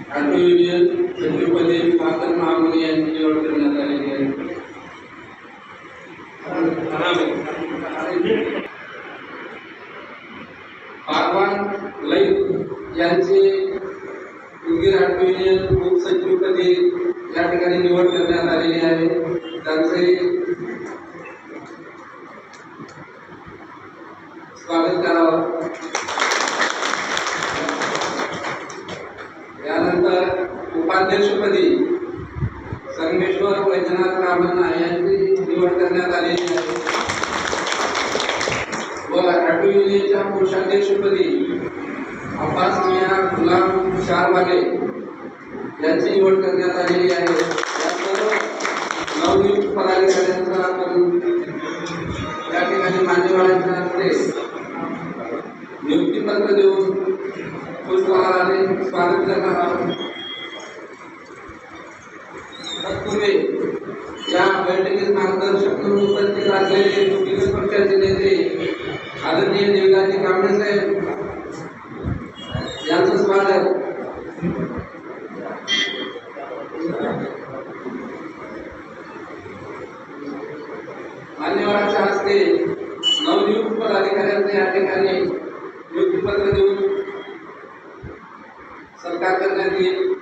Auto union सचिवपदी विभाकर महामुनी यांची निवड करण्यात आलेली आहे. पारवान लईत यांची उदगीर ऑटो युनियन उपसचिवपदी या ठिकाणी निवड करण्यात आलेली आहे. त्यांचे स्वागत करावं. यानंतर उपाध्यक्षपदी संगमेश्वर वैद्यनाथ रामण्णा यांची निवड करण्यात आलेली आहे व ऑटो युनियनच्या कोषाध्यक्षपदी अब्बास मियां गुलाम शाहवाले यांची निवड करण्यात आलेली आहे. या सर्व नवनियुक्त पदाधिकाऱ्यांचा आपण या ठिकाणी मान्यवरांच्या हस्ते नियुक्तीपत्र देऊन पुष्पहाराने स्वागत करणार आहोत. तत्पूर्वी या बैठकीत मार्गदर्शक म्हणून उपस्थित असलेले विविध पक्षाचे नेते आदरणीय देवदाजी कांबळे साहेब यांचं स्वागत. मान्यवरांच्या हस्ते नवनियुक्त पदाधिकाऱ्यांचे या ठिकाणी नियुक्तीपत्र देऊन सत्कार करण्यात येईल.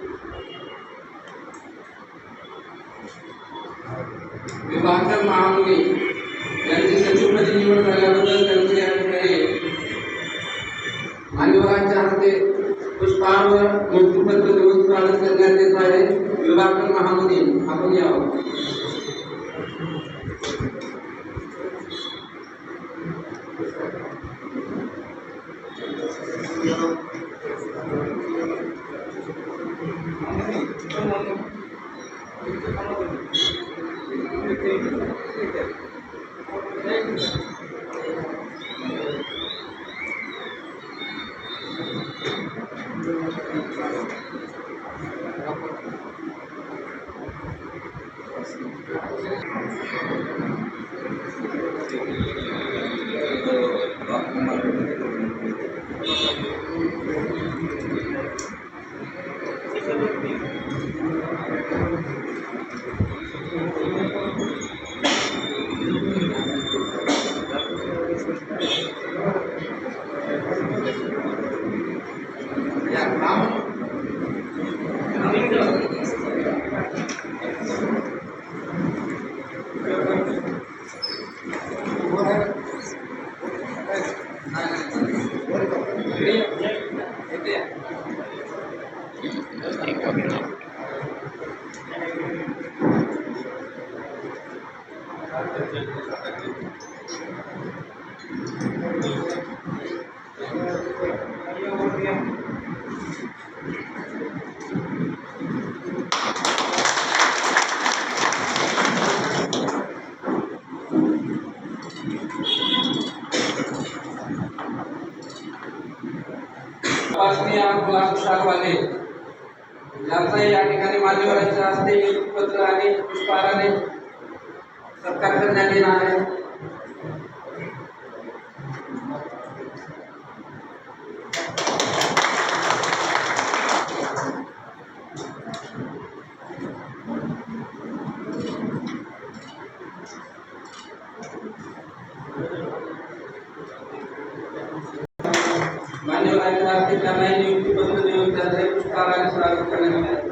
विभाकर महामुनी यांची सचिवपदी निवड झाल्याबद्दल त्यांचे या ठिकाणी मान्यवरांच्या हस्ते पुष्पहार व नियुक्तीपत्र देऊन स्वागत करण्यात येत आहे. विभाकर महामुनी आपण यावं. गुलाम शाहवाले यांचा या ठिकाणी मान्यवरांच्या हस्ते नियुक्तीपत्र आणि पुष्पहाराने सत्कार करण्यात येणार आहे. मान्यवरांच्या हस्ते त्यांना नियुक्तीपत्र देऊन त्यांचे पुष्पहाराने स्वागत करण्यात येणार आहे.